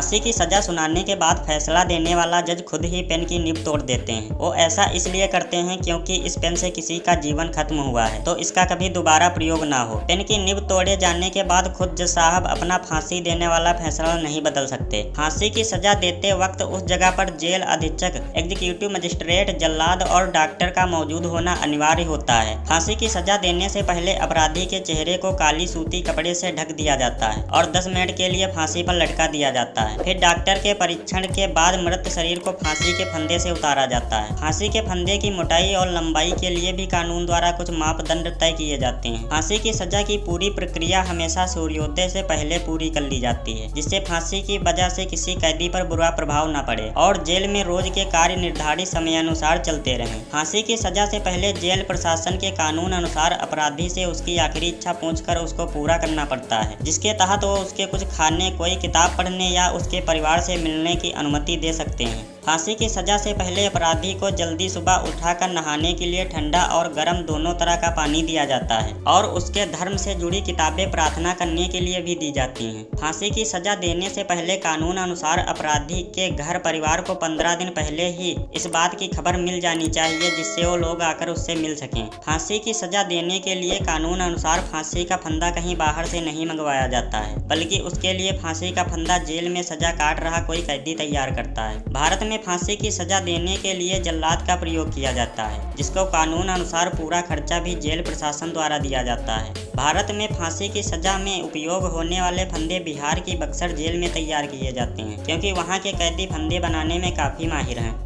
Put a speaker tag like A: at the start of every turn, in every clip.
A: फांसी की सजा सुनाने के बाद फैसला देने वाला जज खुद ही पेन की निब तोड़ देते हैं। वो ऐसा इसलिए करते हैं क्योंकि इस पेन से किसी का जीवन खत्म हुआ है तो इसका कभी दोबारा प्रयोग ना हो। पेन की निब तोड़े जाने के बाद खुद जज साहब अपना फांसी देने वाला फैसला नहीं बदल सकते। फांसी की सजा देते वक्त उस जगह पर जेल अधीक्षक, एग्जीक्यूटिव मजिस्ट्रेट, जल्लाद और डॉक्टर का मौजूद होना अनिवार्य होता है। फांसी की सजा देने से पहले अपराधी के चेहरे को काली सूती कपड़े से ढक दिया जाता है और 10 मिनट के लिए फांसी पर लटका दिया जाता है। फिर डॉक्टर के परीक्षण के बाद मृत शरीर को फांसी के फंदे से उतारा जाता है। फांसी के फंदे की मोटाई और लंबाई के लिए भी कानून द्वारा कुछ मापदंड तय किए जाते हैं। फांसी की सजा की पूरी प्रक्रिया हमेशा सूर्योदय से पहले पूरी कर ली जाती है, जिससे फांसी की वजह से किसी कैदी पर बुरा प्रभाव न पड़े और जेल में रोज के कार्य निर्धारित समयानुसार चलते रहें। फांसी की सजा से पहले जेल प्रशासन के कानून अनुसार अपराधी से उसकी आखिरी इच्छा पूछकर उसको पूरा करना पड़ता है, जिसके तहत वो उसके कुछ खाने, कोई किताब पढ़ने या उसके परिवार से मिलने की अनुमति दे सकते हैं। फांसी की सजा से पहले अपराधी को जल्दी सुबह उठाकर नहाने के लिए ठंडा और गर्म दोनों तरह का पानी दिया जाता है और उसके धर्म से जुड़ी किताबें प्रार्थना करने के लिए भी दी जाती हैं। फांसी की सजा देने से पहले कानून अनुसार अपराधी के घर परिवार को 15 दिन पहले ही इस बात की खबर मिल जानी चाहिए जिससे वो लोग आकर उससे मिल सकें। फांसी की सजा देने के लिए कानून अनुसार फांसी का फंदा कहीं बाहर से नहीं मंगवाया जाता है, बल्कि उसके लिए फांसी का फंदा जेल में सजा काट रहा कोई कैदी तैयार करता है। भारत में फांसी की सजा देने के लिए जल्लाद का प्रयोग किया जाता है, जिसको कानून अनुसार पूरा खर्चा भी जेल प्रशासन द्वारा दिया जाता है। भारत में फांसी की सजा में उपयोग होने वाले फंदे बिहार की बक्सर जेल में तैयार किए जाते हैं, क्योंकि वहाँ के कैदी फंदे बनाने में काफ़ी माहिर हैं।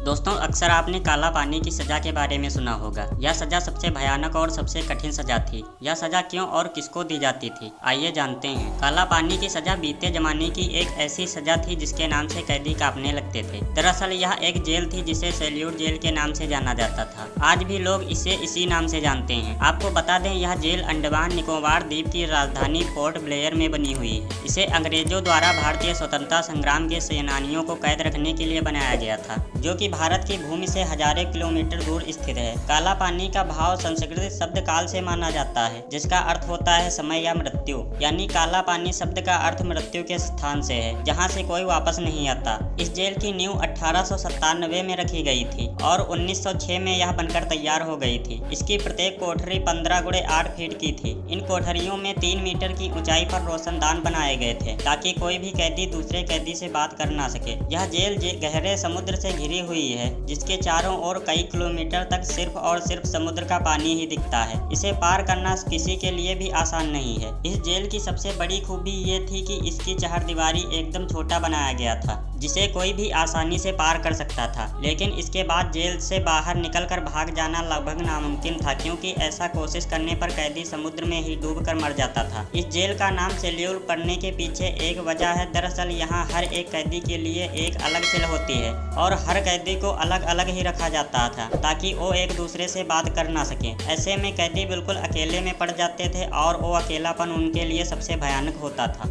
A: दोस्तों, अक्सर आपने काला पानी की सजा के बारे में सुना होगा। यह सजा सबसे भयानक और सबसे कठिन सजा थी। यह सजा क्यों और किसको दी जाती थी, आइए जानते हैं। काला पानी की सजा बीते जमाने की एक ऐसी सजा थी जिसके नाम से कैदी कांपने लगते थे। दरअसल यह एक जेल थी जिसे सैल्यूट जेल के नाम से जाना जाता था। आज भी लोग इसे इसी नाम से जानते हैं। आपको बता दें, यह जेल अंडमान निकोबार द्वीप की राजधानी पोर्ट ब्लेयर में बनी हुई है। इसे अंग्रेजों द्वारा भारतीय स्वतंत्रता संग्राम के सेनानियों को कैद रखने के लिए बनाया गया था, जो कि भारत की भूमि से हजारों किलोमीटर दूर स्थित है। काला पानी का भाव संस्कृत शब्द काल से माना जाता है, जिसका अर्थ होता है समय या मृत्यु। यानी काला पानी शब्द का अर्थ मृत्यु के स्थान से है, जहां से कोई वापस नहीं आता। इस जेल की नींव 1897 में रखी गई थी और 1906 में यह बनकर तैयार हो गई थी। इसकी प्रत्येक कोठरी 15 × 8 फीट की थी। इन कोठरियों में 3 मीटर की ऊंचाई पर रोशनदान बनाए गए थे, ताकि कोई भी कैदी दूसरे कैदी से बात कर ना सके। यह जेल गहरे समुद्र से घिरी हुई है, जिसके चारों ओर कई किलोमीटर तक सिर्फ और सिर्फ समुद्र का पानी ही दिखता है। इसे पार करना किसी के लिए भी आसान नहीं है। इस जेल की सबसे बड़ी खूबी ये थी कि इसकी चहारदीवारी एकदम छोटा बनाया गया था, जिसे कोई भी आसानी से पार कर सकता था। लेकिन इसके बाद जेल से बाहर निकलकर भाग जाना लगभग नामुमकिन था, क्योंकि ऐसा कोशिश करने पर कैदी समुद्र में ही डूबकर मर जाता था। इस जेल का नाम सैल्यूट पड़ने के पीछे एक वजह है। दरअसल यहाँ हर एक कैदी के लिए एक अलग सेल होती है और हर कैदी को अलग अलग ही रखा जाता था, ताकि वो एक दूसरे से बात कर ना सके। ऐसे में कैदी बिल्कुल अकेले में पड़ जाते थे और वो अकेलापन उनके लिए सबसे भयानक होता था।